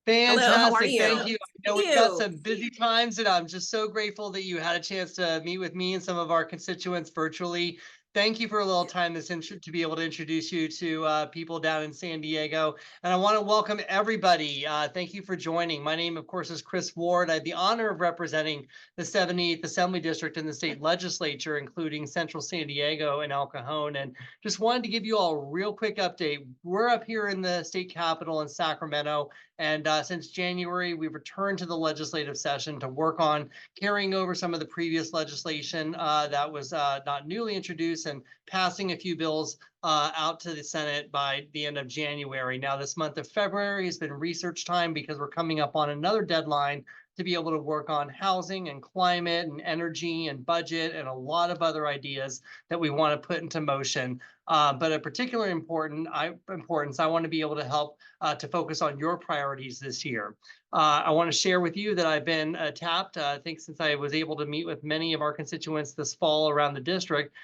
Hello, how are Fantastic. you? Thank you. I know Thank we've got you. some busy times, and I'm just so grateful that you had a chance to meet with me and some of our constituents virtually. Thank you for a little time to be able to introduce you to people down in San Diego. And I want to welcome everybody. Thank you for joining. My name, of course, is Chris Ward. I had the honor of representing the 78th Assembly District in the state legislature, including Central San Diego and El Cajon. And just wanted to give you all a real quick update. We're up here in the state capitol in Sacramento. And since January, we've returned to the legislative session to work on carrying over some of the previous legislation that was not newly introduced and passing a few bills out to the Senate by the end of January. Now, this month of February has been research time because we're coming up on another deadline to be able to work on housing and climate and energy and budget and a lot of other ideas that we want to put into motion. But of particular importance, I want to be able to help to focus on your priorities this year. I want to share with you that I've been tapped, I think since I was able to meet with many of our constituents this fall around the district,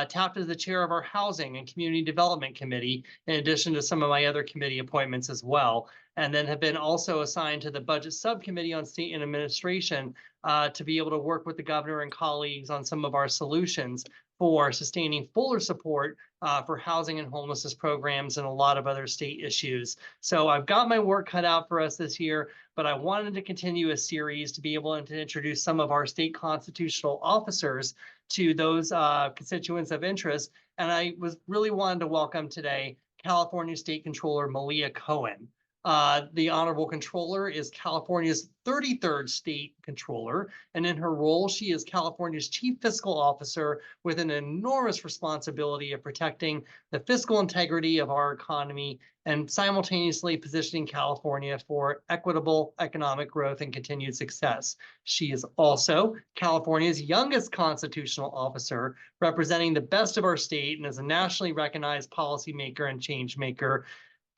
tapped as the chair of our Housing and Community Development Committee, in addition to some of my other committee appointments as well. And then have been also assigned to the Budget Subcommittee on State and Administration to be able to work with the governor and colleagues on some of our solutions for sustaining fuller support for housing and homelessness programs and a lot of other state issues. So I've got my work cut out for us this year, but I wanted to continue a series to be able to introduce some of our state constitutional officers to those constituents of interest. And I was really wanted to welcome today California State Controller Malia Cohen. The Honorable Controller is California's 33rd state controller, and in her role, she is California's chief fiscal officer with an enormous responsibility of protecting the fiscal integrity of our economy and simultaneously positioning California for equitable economic growth and continued success. She is also California's youngest constitutional officer, representing the best of our state and is a nationally recognized policymaker and change maker.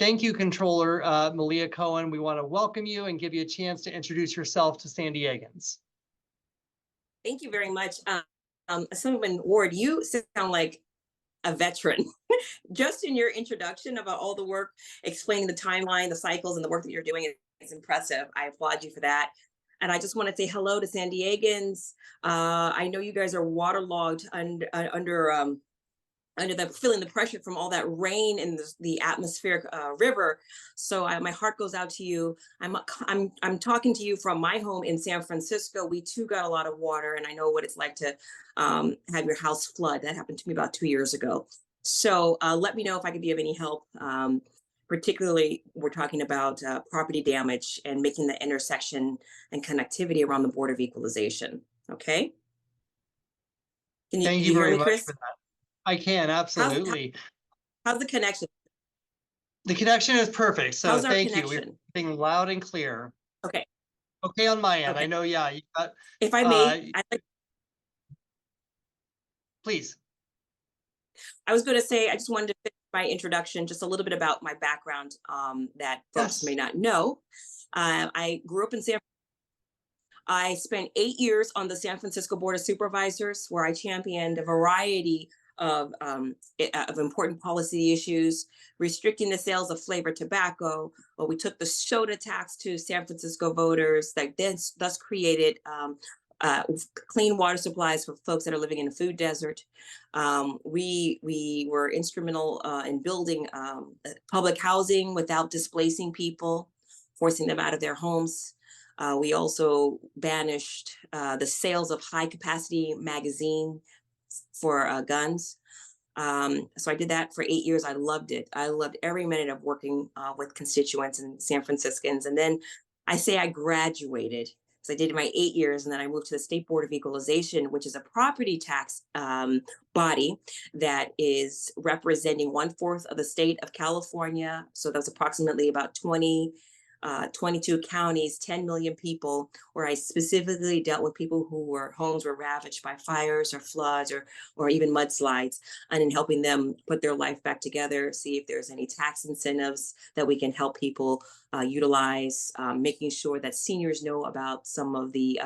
Thank you, Controller Malia Cohen. We want to welcome you and give you a chance to introduce yourself to San Diegans. Thank you very much. Assemblyman Ward, you sound like a veteran. Just in your introduction about all the work, explaining the timeline, the cycles, and the work that you're doing, it's impressive. I applaud you for that. And I just want to say hello to San Diegans. I know you guys are waterlogged under the feeling the pressure from all that rain in the atmospheric river. So my heart goes out to you. I'm talking to you from my home in San Francisco. We too got a lot of water, and I know what it's like to have your house flood. That happened to me about 2 years ago. So let me know if I can be of any help. Particularly, we're talking about property damage and making the intersection and connectivity around the Board of Equalization. Okay. Thank Can you you hear very me, much Chris? for that. I can, absolutely. How's the connection? The connection is perfect, so How's our thank you. We're connection? being loud and clear. Okay. Okay on my end. Okay. I know, yeah, you got, If I may, please. I was going to say, I just wanted to finish my introduction, just a little bit about my background that folks may not know. I grew up in I spent 8 years on the San Francisco Board of Supervisors, where I championed a variety of important policy issues, restricting the sales of flavored tobacco. Well, we took the soda tax to San Francisco voters that thus created clean water supplies for folks that are living in a food desert. We were instrumental in building public housing without displacing people, forcing them out of their homes. We also banished the sales of high capacity magazine for guns. So I did that for 8 years. I loved it. I loved every minute of working with constituents and San Franciscans. And then I say I graduated. So I did my 8 years, and then I moved to the State Board of Equalization, which is a property tax body that is representing 1/4 of the state of California. So that's approximately about 22 counties, 10 million people, where I specifically dealt with people homes were ravaged by fires or floods or even mudslides, and in helping them put their life back together, see if there's any tax incentives that we can help people utilize, making sure that seniors know about some of the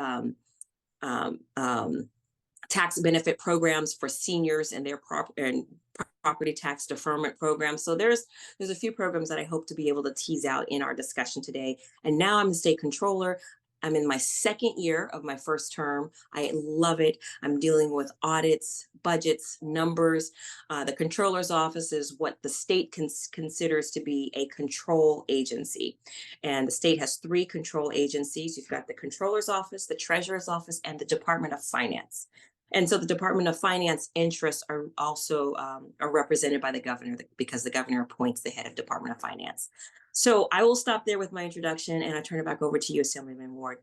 tax benefit programs for seniors and their property tax deferment program. So there's a few programs that I hope to be able to tease out in our discussion today. And now I'm the state controller. I'm in my second year of my first term. I love it. I'm dealing with audits, budgets, numbers. The controller's office is what the state considers to be a control agency. And the state has three control agencies. You've got the controller's office, the treasurer's office, and the Department of Finance. And so the Department of Finance interests are also are represented by the governor because the governor appoints the head of Department of Finance. So I will stop there with my introduction and I turn it back over to you, Assemblyman Ward.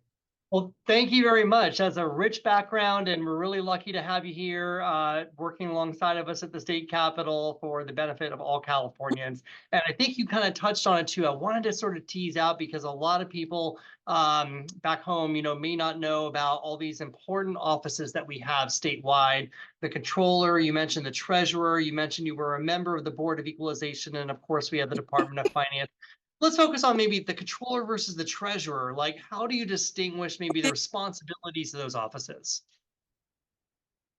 Well, thank you very much. That's a rich background, and we're really lucky to have you here working alongside of us at the state capitol for the benefit of all Californians. And I think you kind of touched on it too. I wanted to sort of tease out because a lot of people back home, may not know about all these important offices that we have statewide. The controller, you mentioned the treasurer, you mentioned you were a member of the Board of Equalization, and of course we have the Department of Finance. Let's focus on maybe the controller versus the treasurer. Like, how do you distinguish maybe the responsibilities of those offices?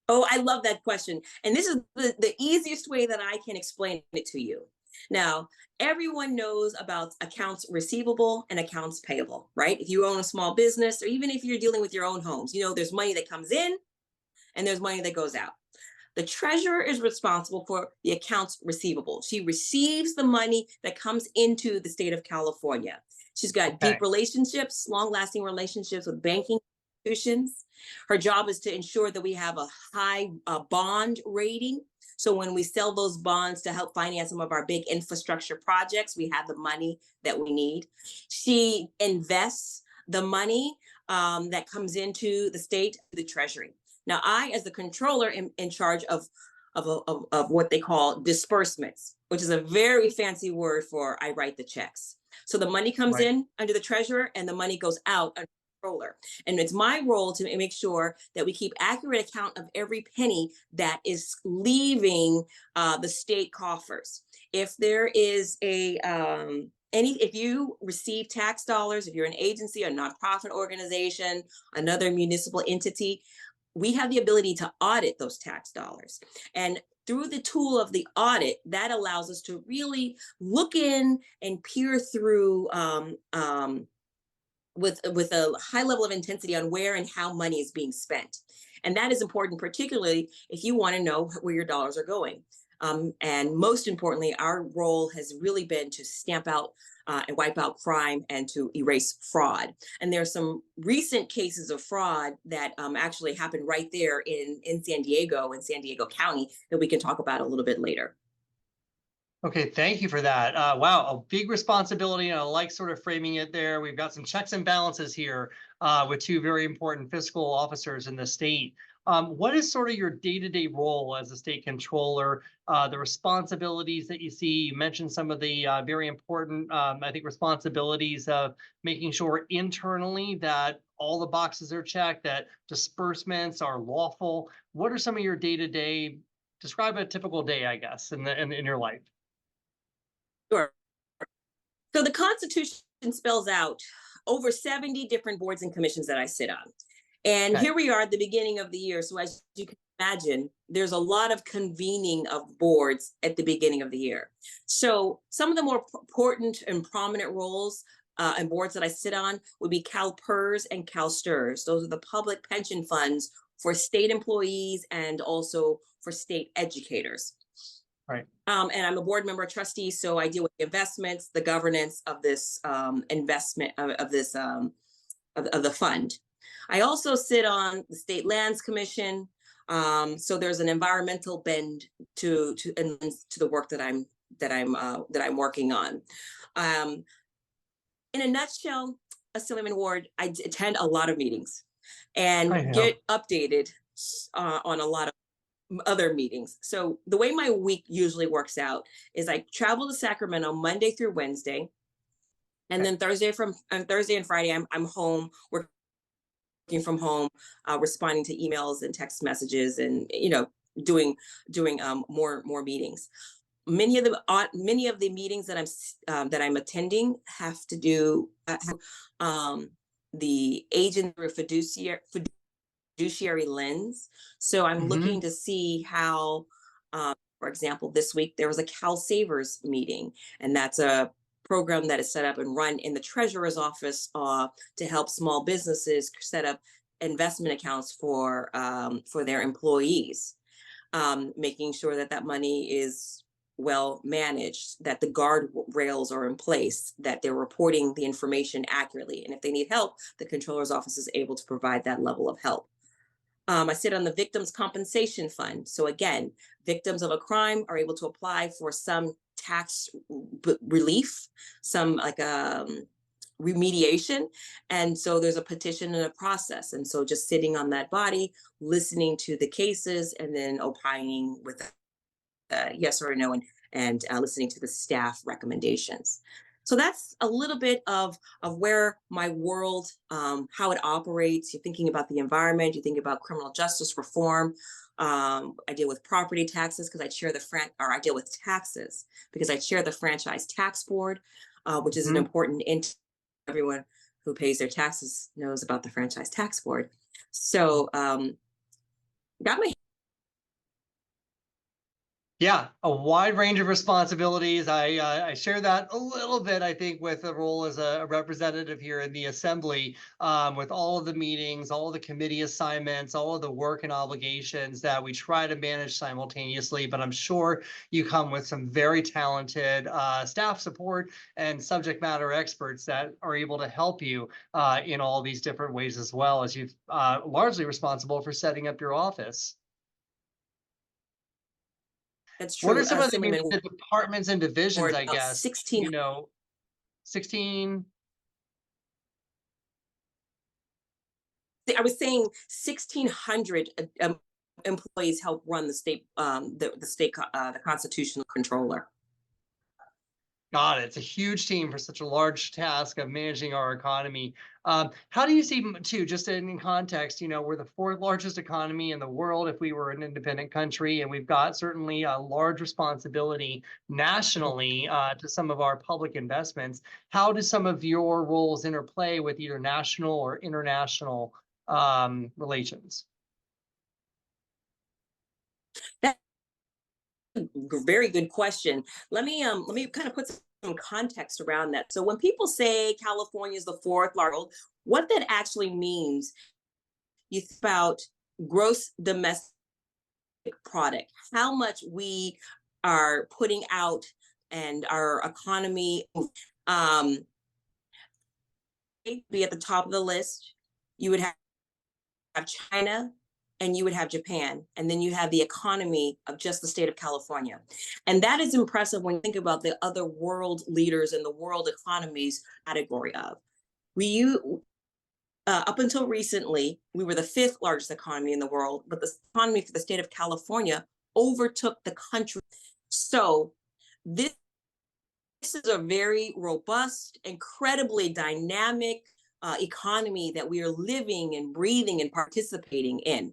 Oh, I love that question. And this is the easiest way that I can explain it to you. Now, everyone knows about accounts receivable and accounts payable, right? If you own a small business, or even if you're dealing with your own homes, there's money that comes in and there's money that goes out. The treasurer is responsible for the accounts receivable. She receives the money that comes into the state of California. She's got deep relationships, long-lasting relationships with banking institutions. Her job is to ensure that we have a high bond rating. So when we sell those bonds to help finance some of our big infrastructure projects, we have the money that we need. She invests the money that comes into the state, the treasury. Now, I, as the controller, am in charge of what they call disbursements, which is a very fancy word for I write the checks. So the money comes in under the treasurer and the money goes out under the controller. And it's my role to make sure that we keep accurate account of every penny that is leaving the state coffers. If there is if you receive tax dollars, if you're an agency, a nonprofit organization, another municipal entity, we have the ability to audit those tax dollars. And through the tool of the audit, that allows us to really look in and peer through with a high level of intensity on where and how money is being spent. And that is important, particularly if you want to know where your dollars are going. And most importantly, our role has really been to stamp out and wipe out crime and to erase fraud. And there are some recent cases of fraud that actually happened right there in San Diego County that we can talk about a little bit later. Okay, thank you for that. Wow, a big responsibility, and I like sort of framing it there. We've got some checks and balances here with two very important fiscal officers in the state. What is sort of your day-to-day role as a state controller, the responsibilities that you see? You mentioned some of the very important, I think, responsibilities of making sure internally that all the boxes are checked, that disbursements are lawful. What are some of your day-to-day, describe a typical day, I guess, in your life? Sure. So the Constitution spells out over 70 different boards and commissions that I sit on. And here we are at the beginning of the year. So as you can imagine, there's a lot of convening of boards at the beginning of the year. So some of the more important and prominent roles and boards that I sit on would be CalPERS and CalSTRS. Those are the public pension funds for state employees and also for state educators. Right. And I'm a board member trustee, so I deal with the investments, the governance of this investment of the fund. I also sit on the State Lands Commission, so there's an environmental bend to the work that I'm working on. In a nutshell, Assemblyman Ward, I attend a lot of meetings and get updated on a lot of other meetings. So the way my week usually works out is I travel to Sacramento Monday through Wednesday, and then Thursday and Friday I'm home working from home, responding to emails and text messages, and doing more meetings. Many of the meetings that I'm attending have to do the agent or fiduciary lens. So I'm looking to see how For example, this week there was a Cal Savers meeting, and that's a program that is set up and run in the treasurer's office to help small businesses set up investment accounts for their employees, making sure that that money is well managed, that the guardrails are in place, that they're reporting the information accurately. And if they need help, the controller's office is able to provide that level of help. I sit on the Victims Compensation Fund. So again, victims of a crime are able to apply for some tax relief, some like remediation. And so there's a petition and a process. And so just sitting on that body, listening to the cases, and then opining with yes or no, and listening to the staff recommendations. So that's a little bit of where my world, how it operates. You're thinking about the environment. You think about criminal justice reform. I deal with property taxes because I chair I deal with taxes because I chair the Franchise Tax Board, which is an Mhm. important everyone who pays their taxes knows about the Franchise Tax Board. So got my Yeah, a wide range of responsibilities. I share that a little bit, I think, with the role as a representative here in the assembly, with all of the meetings, all of the committee assignments, all of the work and obligations that we try to manage simultaneously. But I'm sure you come with some very talented staff support and subject matter experts that are able to help you in all these different ways, as well as you've largely responsible for setting up your office. That's What true. are some of Assemblyman the departments and divisions, Ward I about guess, 16. 16? I was saying 1,600 employees help run the constitutional controller. Got it. It's a huge team for such a large task of managing our economy. How do you see, too, just in context, we're the fourth largest economy in the world if we were an independent country, and we've got certainly a large responsibility nationally to some of our public investments. How do some of your roles interplay with either national or international relations? That's a very good question. Let me kind of put some context around that. So when people say California is the fourth largest, what that actually means, you think about gross domestic product, how much we are putting out and our economy um be at the top of the list. You would have China and you would have Japan. And then you have the economy of just the state of California. And that is impressive when you think about the other world leaders and the world economies category of. Up until recently, we were the fifth largest economy in the world, but the economy for the state of California overtook the country. So this is a very robust, incredibly dynamic economy that we are living and breathing and participating in.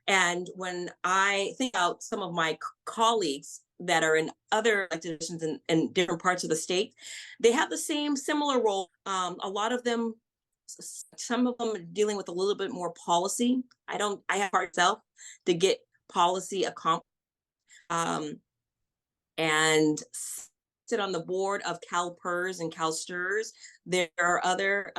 And when I think about some of my colleagues that are in other elected positions in different parts of the state, they have the same similar role. A lot of them, some of them are dealing with a little bit more policy. I have hard self to get policy accomplished. Um, and sit on the board of CalPERS and CalSTRS. There are other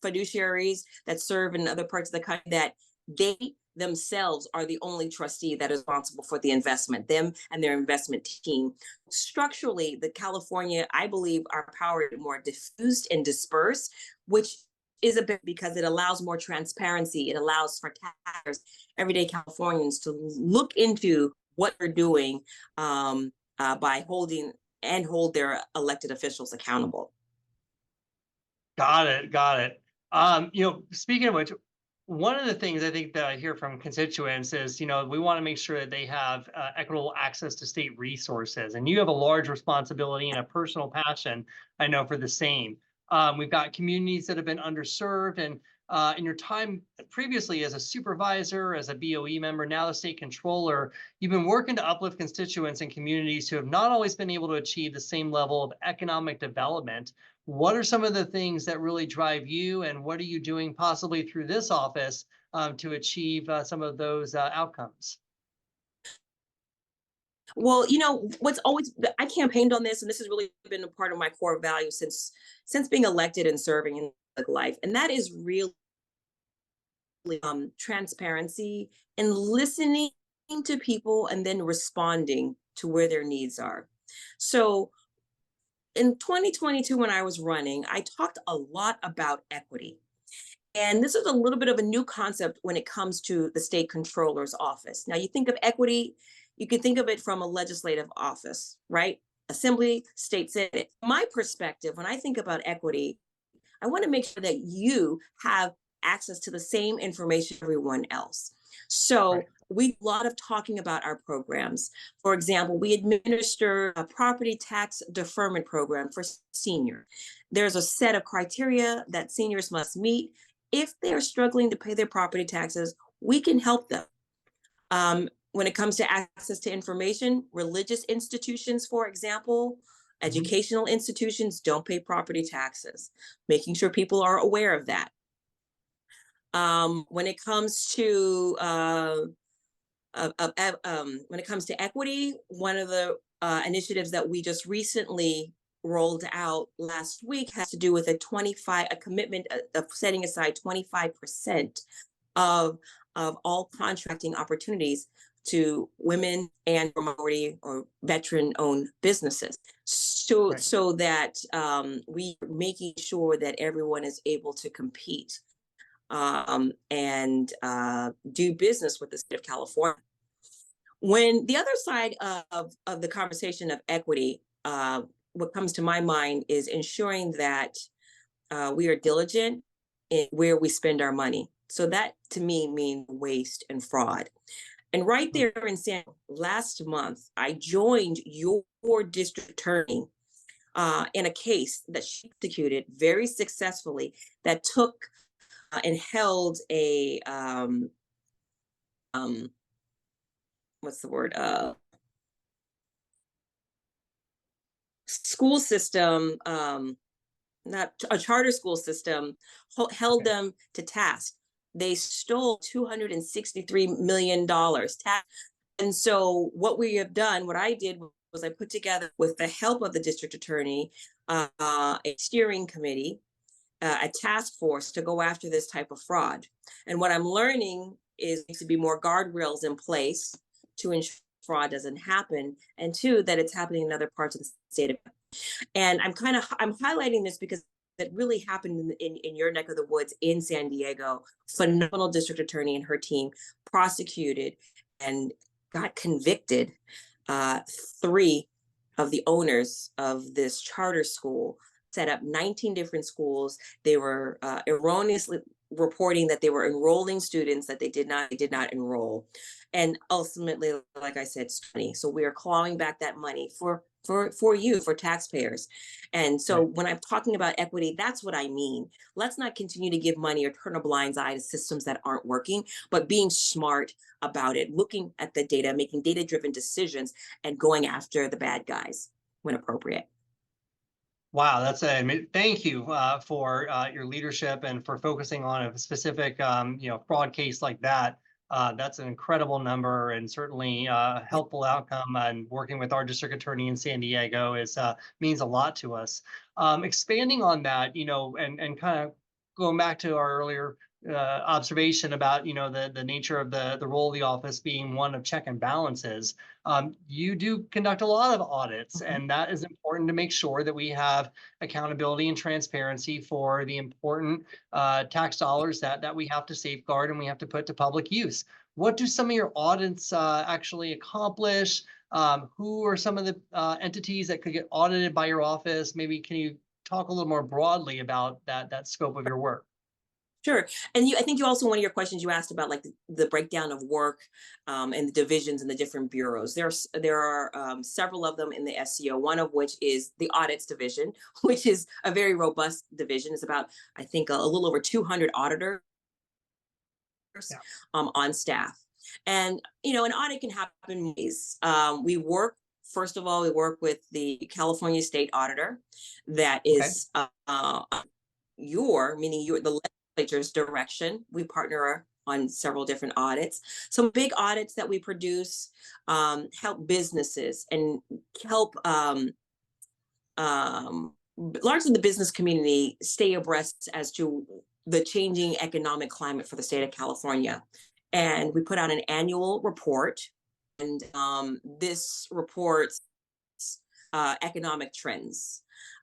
fiduciaries that serve in other parts of the country that they themselves are the only trustee that is responsible for the investment, them and their investment team. Structurally, the California, I believe, our power is more diffused and dispersed, which is a bit because it allows more transparency. It allows for taxpayers, everyday Californians to look into what they're doing by hold their elected officials accountable. Got it. Got it. Speaking of which, one of the things I think that I hear from constituents is, we want to make sure that they have equitable access to state resources. And you have a large responsibility and a personal passion, I know, for the same. We've got communities that have been underserved. And in your time previously as a supervisor, as a BOE member, now the state controller, you've been working to uplift constituents and communities who have not always been able to achieve the same level of economic development. What are some of the things that really drive you, and what are you doing possibly through this office to achieve some of those outcomes? Well, what's always I campaigned on this, and this has really been a part of my core value since being elected and serving in public life, and that is really transparency and listening to people and then responding to where their needs are. So in 2022, when I was running, I talked a lot about equity. And this is a little bit of a new concept when it comes to the state controller's office. Now, you think of equity, you can think of it from a legislative office, right? Assembly, state senate. My perspective, when I think about equity, I want to make sure that you have access to the same information everyone else. Right. So we a lot of talking about our programs. For example, we administer a property tax deferment program for senior. There's a set of criteria that seniors must meet. If they're struggling to pay their property taxes, we can help them. When it comes to access to information, religious institutions, for example, Mhm. educational institutions don't pay property taxes, making sure people are aware of that. When it comes to when it comes to equity, one of the initiatives that we just recently rolled out last week has to do with a commitment of setting aside 25% of all contracting opportunities to women and minority or veteran owned businesses, Right. so that we are making sure that everyone is able to compete and do business with the state of California. When the other side of the conversation of equity, what comes to my mind is ensuring that we are diligent in where we spend our money. So that to me means waste and fraud. And right Mm. there in San last month, I joined your district attorney in a case that she executed very successfully that took and held a um, what's the word school system, not a charter school system, held Okay. them to task. They stole $263 million tax. And so what I did was I put together, with the help of the district attorney, a steering committee, a task force to go after this type of fraud. And what I'm learning is to be more guardrails in place to ensure fraud doesn't happen, and two, that it's happening in other parts of the state. And I'm highlighting this because that really happened in your neck of the woods in San Diego. Phenomenal district attorney and her team prosecuted and got convicted uh, three of the owners of this charter school, set up 19 different schools. They were erroneously reporting that they were enrolling students that they did not enroll, and ultimately, like I said, it's 20. So we are clawing back that money for taxpayers. And so Right. when I'm talking about equity, that's what I mean. Let's not continue to give money or turn a blind eye to systems that aren't working, but being smart about it, looking at the data, making data driven decisions, and going after the bad guys when appropriate. Wow, thank you for your leadership and for focusing on a specific, fraud case like that. That's an incredible number and certainly a helpful outcome. And working with our district attorney in San Diego is means a lot to us. Expanding on that, and kind of going back to our earlier observation about, the nature of the role of the office being one of check and balances. You do conduct a lot of audits, Mhm. and that is important to make sure that we have accountability and transparency for the important tax dollars that we have to safeguard and we have to put to public use. What do some of your audits actually accomplish? Who are some of the entities that could get audited by your office? Maybe can you talk a little more broadly about that scope of your work? Sure. And I think you also, one of your questions you asked about, like the breakdown of work and the divisions in the different bureaus. There are several of them in the SEO, one of which is the audits division, which is a very robust division. It's about, I think, a little over 200 auditors Yeah. on staff. And, an audit can happen in ways. First of all, we work with the California State Auditor that Okay. is meaning the legislature's direction. We partner on several different audits. Some big audits that we produce help businesses and help largely the business community stay abreast as to the changing economic climate for the state of California. And we put out an annual report, and this reports economic trends.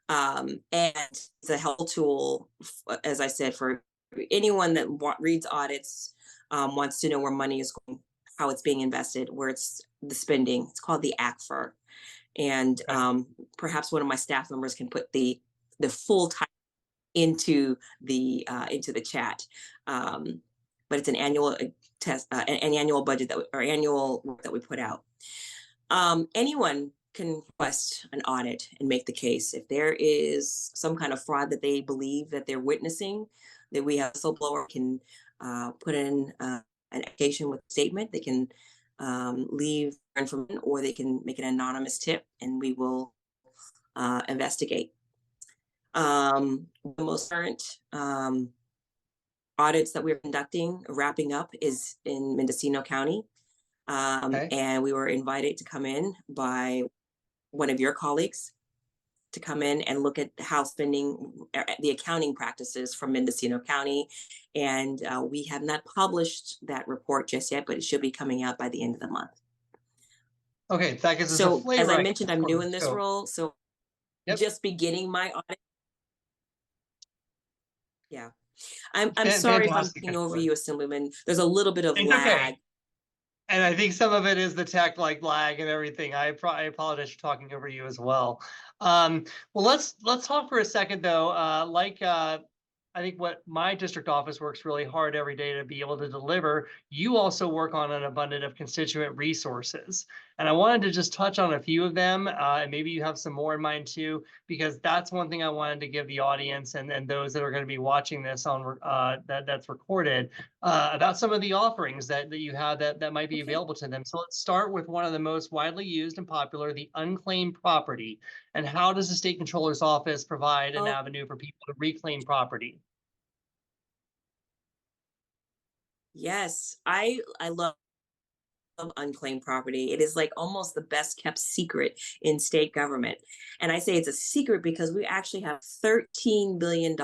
And it's a helpful tool, as I said, for anyone that reads audits, wants to know where money is going, how it's being invested, where it's the spending. It's called the ACFR. And perhaps one of my staff members can put the full title into the chat. But it's an annual an annual budget or annual work that we put out. Anyone can request an audit and make the case. If there is some kind of fraud that they believe that they're witnessing, that we have a whistleblower can put in an application with a statement. They can leave information, or they can make an anonymous tip, and we will investigate. The most current audits that we're conducting, wrapping up, is in Mendocino County. And we were invited to come in by one of your colleagues to come in and look at how spending, the accounting practices from Mendocino County. And we have not published that report just yet, but it should be coming out by the end of the month. Okay, that gives us a So flavor. as I mentioned, I'm new in this role, so just beginning my audit. Yeah, I'm sorry if I'm speaking over you, Assemblyman. There's a little bit of lag. Okay. And I think some of it is the tech lag and everything. I apologize for talking over you as well. Well, let's talk for a second though. I think what my district office works really hard every day to be able to deliver, you also work on an abundance of constituent resources. And I wanted to just touch on a few of them, and maybe you have some more in mind too, because that's one thing I wanted to give the audience and those that are going to be watching this on that's recorded, about some of the offerings that you have that might be available to them. So let's start with one of the most widely used and popular, the unclaimed property. And how does the State Controller's Office provide an avenue for people to reclaim property? Yes, I love unclaimed property. It is like almost the best kept secret in state government. And I say it's a secret because we actually have $13 billion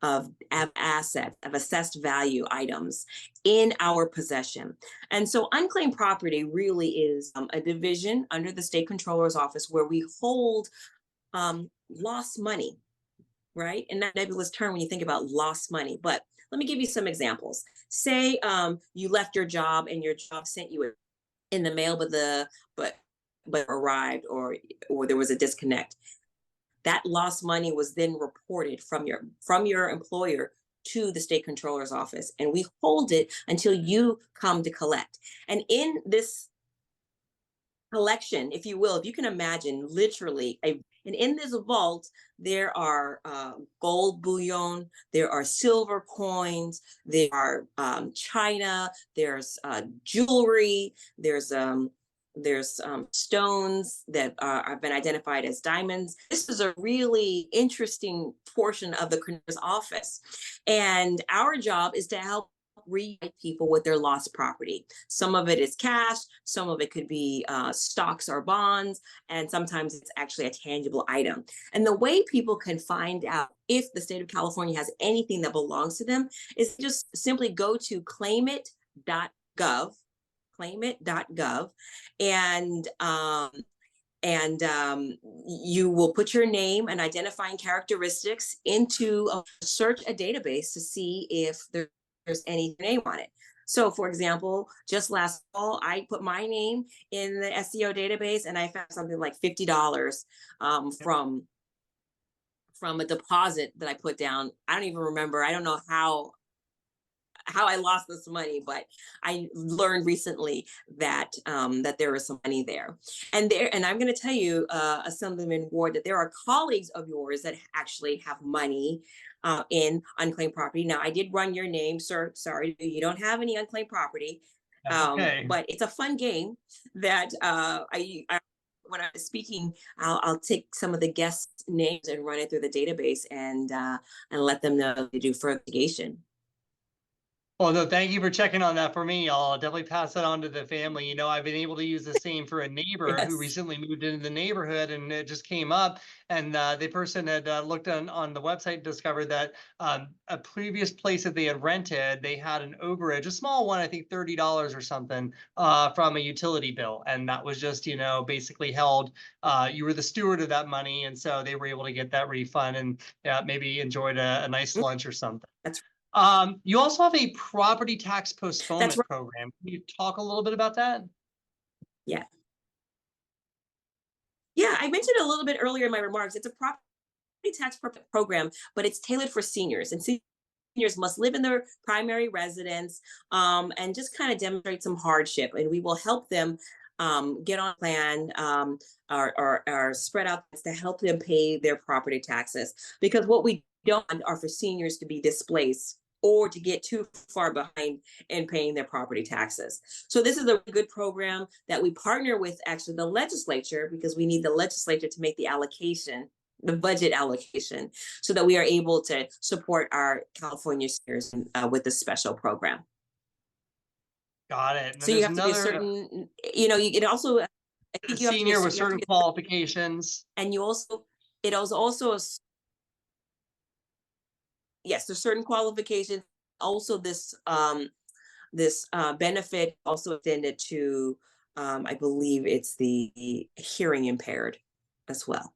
of assets, of assessed value items in our possession. And so unclaimed property really is a division under the State Controller's Office where we hold lost money, right? And that nebulous term when you think about lost money. But let me give you some examples. Say you left your job and your job sent you in the mail, but arrived, or there was a disconnect. That lost money was then reported from your employer to the State Controller's Office, and we hold it until you come to collect. And in this collection, if you will, if you can imagine, literally and in this vault, there are gold bullion, there are silver coins, there are china, there's jewelry, there's stones that have been identified as diamonds. This is a really interesting portion of the Controller's Office. And our job is to help reunite people with their lost property. Some of it is cash, some of it could be stocks or bonds, and sometimes it's actually a tangible item. And the way people can find out if the state of California has anything that belongs to them is just simply go to claimit.gov, and you will put your name and identifying characteristics into search a database to see if there's any name on it. So for example, just last fall, I put my name in the SEO database and I found something like $50 from a deposit that I put down. I don't even remember. I don't know how I lost this money, but I learned recently that that there was some money there. And I'm going to tell you, Assemblyman Ward, that there are colleagues of yours that actually have money in unclaimed property. Now, I did run your name, sir. Sorry, you don't have any unclaimed property. But it's a fun game that I when I was speaking, I'll take some of the guests' names and run it through the database and let them know to do further investigation. Well, no, thank you for checking on that for me. I'll definitely pass that on to the family. I've been able to use the same for a neighbor who Yes. recently moved into the neighborhood, and it just came up. And the person had looked on the website, discovered that a previous place that they had rented, they had an overage, a small one, I think $30 or something, from a utility bill. And that was just, basically held. You were the steward of that money. And so they were able to get that refund and maybe enjoyed a nice Mm, lunch or something. That's You also have a property tax that's postponement right. program. Can you talk a little bit about that? Yeah. Yeah, I mentioned a little bit earlier in my remarks. It's a property tax program, but it's tailored for seniors. And seniors must live in their primary residence and just kind of demonstrate some hardship. And we will help them get on plan or spread out to help them pay their property taxes. Because what we don't want are for seniors to be displaced or to get too far behind in paying their property taxes. So this is a good program that we partner with actually the legislature, because we need the legislature to make the allocation, the budget allocation, so that we are able to support our California seniors with this special program. Got it. And then So you there's have to be a another certain, you it also, I think you have to be senior with you have to certain be, qualifications. and you also, it is also yes, there's certain qualifications. Also, this benefit also extended to, I believe it's the hearing impaired as well.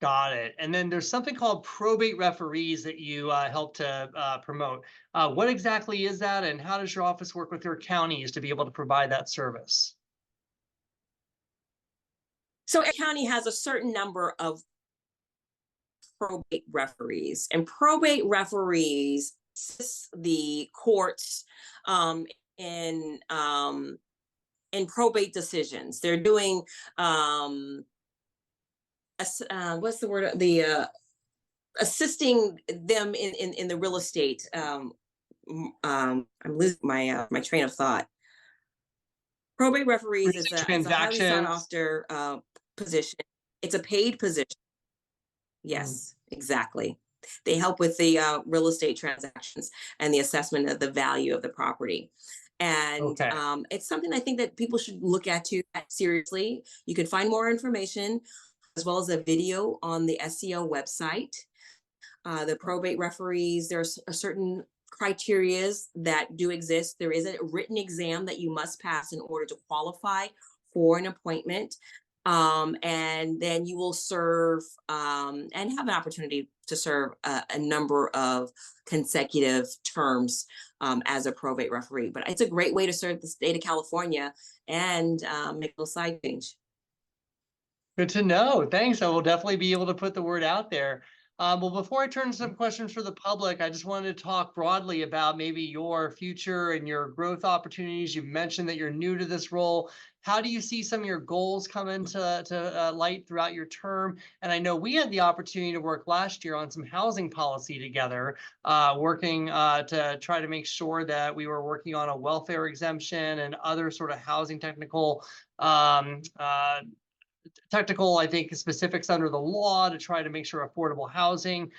Got it. And then there's something called probate referees that you help to promote. What exactly is that, and how does your office work with your counties to be able to provide that service? So a county has a certain number of probate referees, and probate referees assist the courts um, in in probate decisions. They're doing what's the word, the assisting them in the real estate. I'm losing my train of thought. Probate referees is Recent a highly sought transactions. after position. It's a paid position. Mm, Yes, exactly. They help with the real estate transactions and the assessment of the value of the property. And okay. it's something I think that people should look at too seriously. You can find more information as well as a video on the SEO website. The probate referees, there's a certain criterias that do exist. There is a written exam that you must pass in order to qualify for an appointment. And then you will serve and have an opportunity to serve a number of consecutive terms as a probate referee. But it's a great way to serve the state of California and make a little side change. Good to know. Thanks. I will definitely be able to put the word out there. Well, before I turn to some questions for the public, I just wanted to talk broadly about maybe your future and your growth opportunities. You've mentioned that you're new to this role. How do you see some of your goals come into light throughout your term? And I know we had the opportunity to work last year on some housing policy together, working to try to make sure that we were working on a welfare exemption and other sort of housing um, uh, technical, I think, specifics under the law to try to make sure affordable housing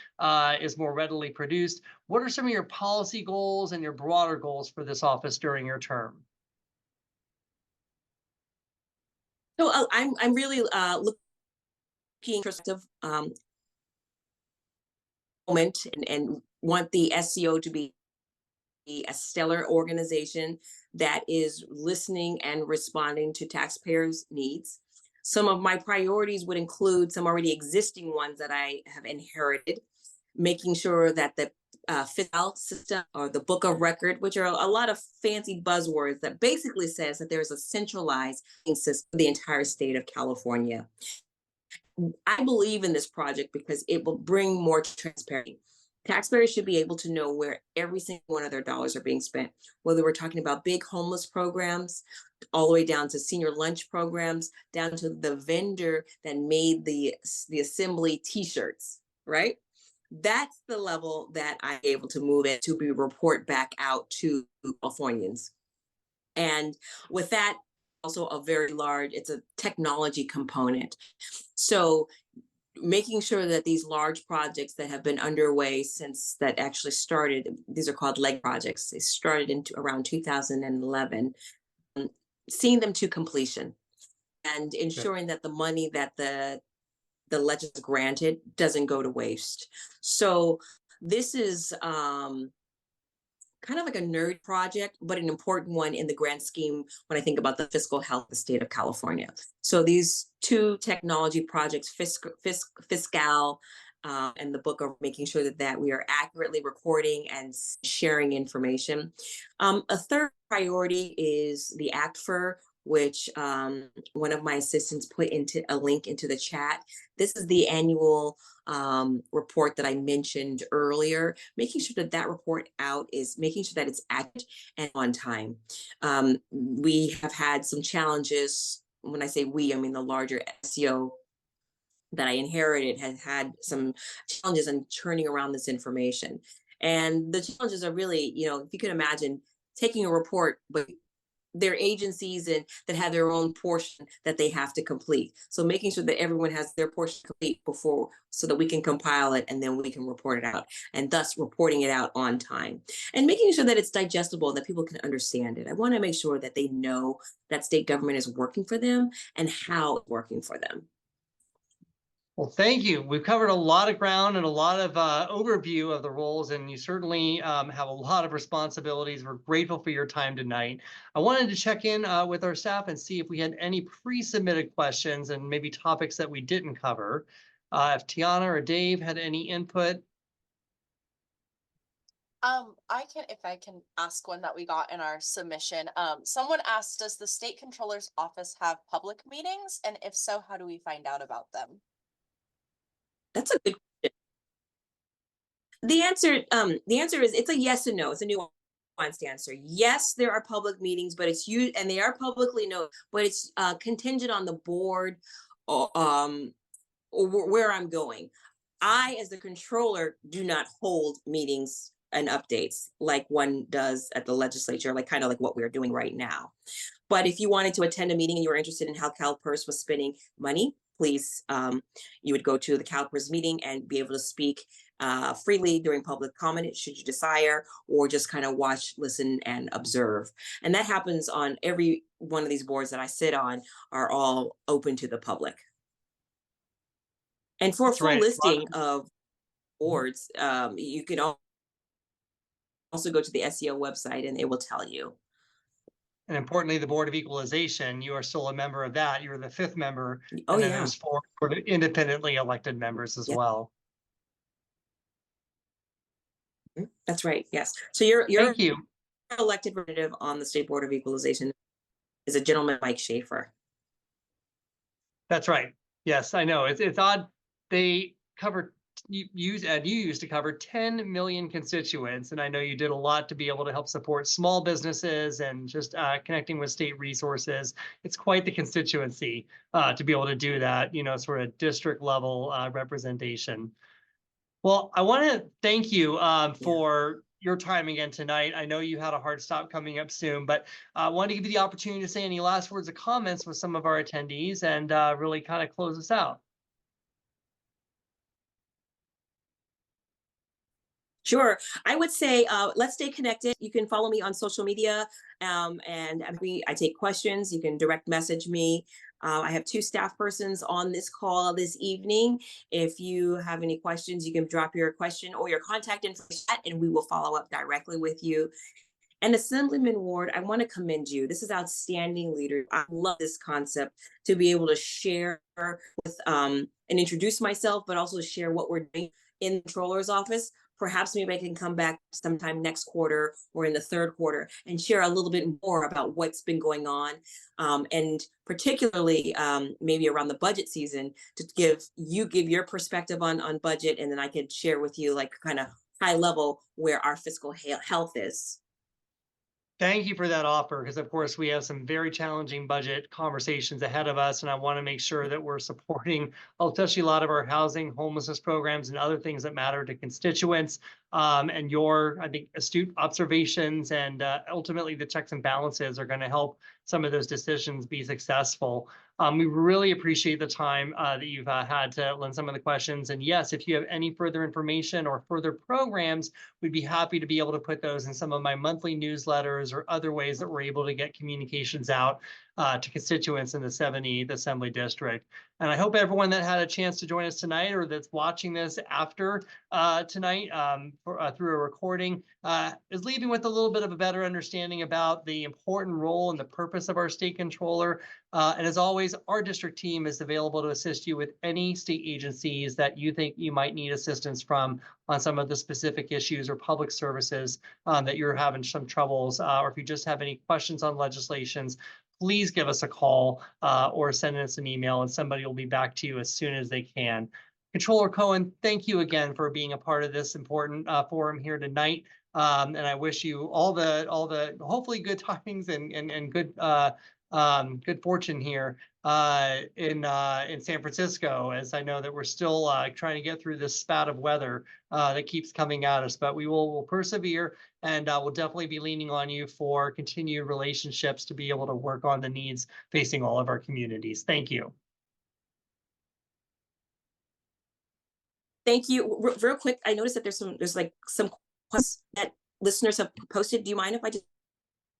is more readily produced. What are some of your policy goals and your broader goals for this office during your term? So I'm really looking perspective moment and want the SEO to be a stellar organization that is listening and responding to taxpayers' needs. Some of my priorities would include some already existing ones that I have inherited, making sure that the fiscal system or the book of record, which are a lot of fancy buzzwords that basically says that there's a centralized system for the entire state of California. I believe in this project because it will bring more transparency. Taxpayers should be able to know where every single one of their dollars are being spent, whether we're talking about big homeless programs, all the way down to senior lunch programs, down to the vendor that made the assembly T-shirts, right? That's the level that I'm able to move it to be report back out to Californians. And with that, also a very large, it's a technology component. So making sure that these large projects that have been underway since that actually started, these are called leg projects. They started into around 2011, seeing them to completion and Good. ensuring that the money that the legislature granted doesn't go to waste. So this is kind of like a nerd project, but an important one in the grand scheme when I think about the fiscal health of the state of California. So these two technology projects, fiscal, and the book of making sure that we are accurately recording and sharing information. A third priority is the Act for, which one of my assistants put into a link into the chat. This is the annual report that I mentioned earlier, making sure that report out is making sure that it's accurate and on time. We have had some challenges. When I say we, I mean the larger SEO that I inherited has had some challenges in turning around this information. And the challenges are really, if you can imagine taking a report, but their agencies and that have their own portion that they have to complete. So making sure that everyone has their portion complete before, so that we can compile it and then we can report it out, and thus reporting it out on time and making sure that it's digestible and that people can understand it. I want to make sure that they know that state government is working for them and how it's working for them. Well, thank you. We've covered a lot of ground and a lot of overview of the roles, and you certainly have a lot of responsibilities. We're grateful for your time tonight. I wanted to check in with our staff and see if we had any pre-submitted questions and maybe topics that we didn't cover. If Tiana or Dave had any input. If I can ask one that we got in our submission. Someone asked, does the state controller's office have public meetings? And if so, how do we find out about them? That's a good question. The answer is it's a yes and no. It's a nuanced answer. Yes, there are public meetings, but it's you, and they are publicly known, but it's contingent on the board or where I'm going. I, as the controller, do not hold meetings and updates like one does at the legislature, like kind of like what we're doing right now. But if you wanted to attend a meeting and you were interested in how CalPERS was spending money, please, you would go to the CalPERS meeting and be able to speak freely during public comment, should you desire, or just kind of watch, listen, and observe. And that happens on every one of these boards that I sit on, are all open to the public. And for a That's full right. listing of boards, you can also go to the SEO website and it will tell you. And importantly, the Board of Equalization, you are still a member of that. You're the fifth member. Oh, And then yeah. there's four independently elected members as well. That's right. Yes. So you're Thank you. elected representative on the State Board of Equalization is a gentleman, Mike Schaefer. That's right. Yes, I know. It's odd. They cover you used to cover 10 million constituents, and I know you did a lot to be able to help support small businesses and just connecting with state resources. It's quite the constituency to be able to do that, sort of district level representation. Well, I want to thank you for your time again tonight. I know you had a hard stop coming up soon, but I want to give you the opportunity to say any last words of comments with some of our attendees and really kind of close us out. Sure. I would say let's stay connected. You can follow me on social media, and I take questions. You can direct message me. I have 2 staff persons on this call this evening. If you have any questions, you can drop your question or your contact information, and we will follow up directly with you. And Assemblyman Ward, I want to commend you. This is outstanding leader. I love this concept to be able to share with and introduce myself, but also share what we're doing in the controller's office. Perhaps maybe I can come back sometime next quarter or in the third quarter and share a little bit more about what's been going on. And particularly maybe around the budget season, to give your perspective on budget, and then I could share with you like kind of high level where our fiscal health is. Thank you for that offer, because of course we have some very challenging budget conversations ahead of us, and I want to make sure that we're supporting especially a lot of our housing, homelessness programs, and other things that matter to constituents. And your, I think, astute observations and ultimately the checks and balances are going to help some of those decisions be successful. We really appreciate the time that you've had to learn some of the questions. And yes, if you have any further information or further programs, we'd be happy to be able to put those in some of my monthly newsletters or other ways that we're able to get communications out to constituents in the 78th Assembly District. And I hope everyone that had a chance to join us tonight or that's watching this after tonight through a recording is leaving with a little bit of a better understanding about the important role and the purpose of our state controller. And as always, our district team is available to assist you with any state agencies that you think you might need assistance from on some of the specific issues or public services that you're having some troubles, or if you just have any questions on legislations, please give us a call or send us an email, and somebody will be back to you as soon as they can. Controller Cohen, thank you again for being a part of this important forum here tonight. And I wish you all the hopefully good tidings and good good fortune here in San Francisco, as I know that we're still trying to get through this spat of weather that keeps coming at us. But we'll persevere, and we'll definitely be leaning on you for continued relationships to be able to work on the needs facing all of our communities. Thank you. Thank you. Real quick, I noticed that there's like some questions that listeners have posted. Do you mind if I just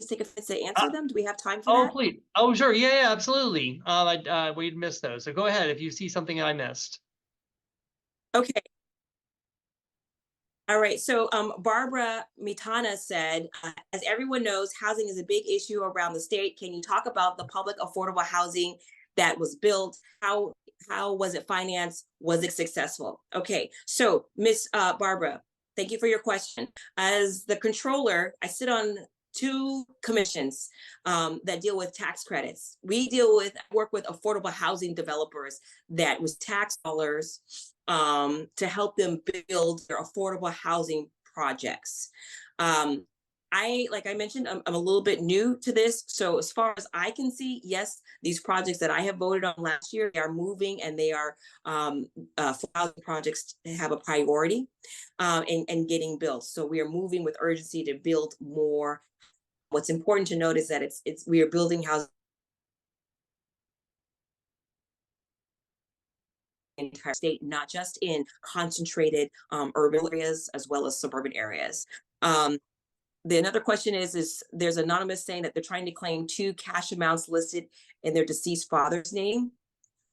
take a minute to answer them? Do we have time for that? Please. Oh, sure. Yeah, absolutely. We'd missed those. So go ahead if you see something I missed. Okay. All right. So Barbara Mitana said, as everyone knows, housing is a big issue around the state. Can you talk about the public affordable housing that was built? How was it financed? Was it successful? Okay. So Miss Barbara, thank you for your question. As the controller, I sit on 2 commissions that deal with tax credits. We work with affordable housing developers that was tax dollars to help them build their affordable housing projects. Like I mentioned, I'm a little bit new to this. So as far as I can see, yes, these projects that I have voted on last year, they are moving, and they are housing projects to have a priority and getting built. So we are moving with urgency to build more. What's important to note is that we are building housing in the entire state, not just in concentrated urban areas as well as suburban areas. The another question is there's anonymous saying that they're trying to claim 2 cash amounts listed in their deceased father's name,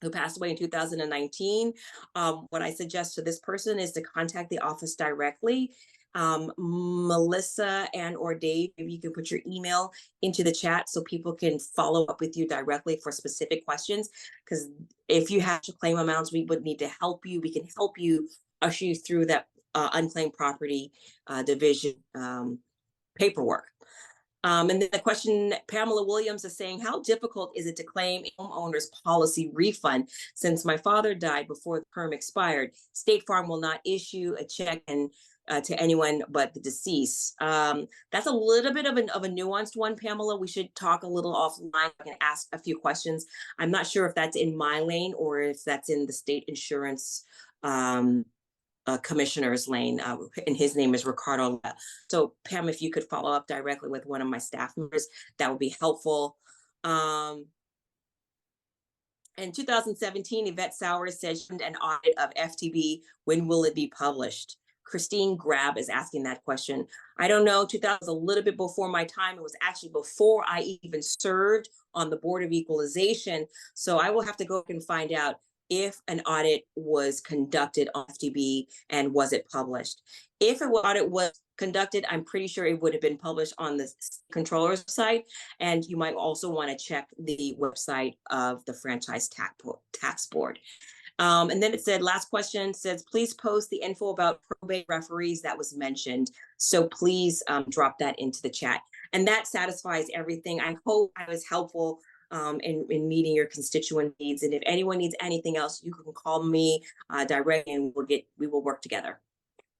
who passed away in 2019. What I suggest to this person is to contact the office directly. Melissa or Dave, maybe you can put your email into the chat so people can follow up with you directly for specific questions. Because if you have to claim amounts, we would need to help you. We can help you usher you through that unclaimed property division paperwork. And then the question, Pamela Williams is saying, how difficult is it to claim a homeowner's policy refund since my father died before the term expired? State Farm will not issue a check to anyone but the deceased. That's a little bit of a nuanced one, Pamela. We should talk a little offline and ask a few questions. I'm not sure if that's in my lane or if that's in the state insurance commissioner's lane, and his name is Ricardo. So Pam, if you could follow up directly with one of my staff members, that would be helpful. In 2017, Yvette Sowers said an audit of FTB. When will it be published? Christine Grab is asking that question. I don't know, 2000 was a little bit before my time. It was actually before I even served on the Board of Equalization. So I will have to go and find out if an audit was conducted on FTB and was it published. If an audit was conducted, I'm pretty sure it would have been published on the controller's site. And you might also want to check the website of the Franchise Tax Board. And then it said, last question says, please post the info about probate referees that was mentioned. So please drop that into the chat. And that satisfies everything. I hope I was helpful in meeting your constituent needs. And if anyone needs anything else, you can call me directly and we will work together.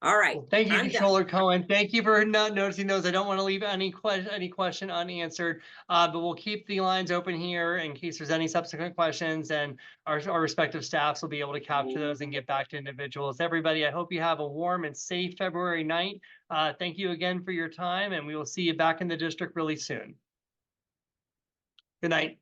All right. Well, thank you, Controller Cohen. Thank you for not noticing those. I don't want to leave any question unanswered, but we'll keep the lines open here in case there's any subsequent questions, and our respective staffs will be able to capture those and get back to individuals. Everybody, I hope you have a warm and safe February night. Thank you again for your time, and we will see you back in the district really soon. Good night.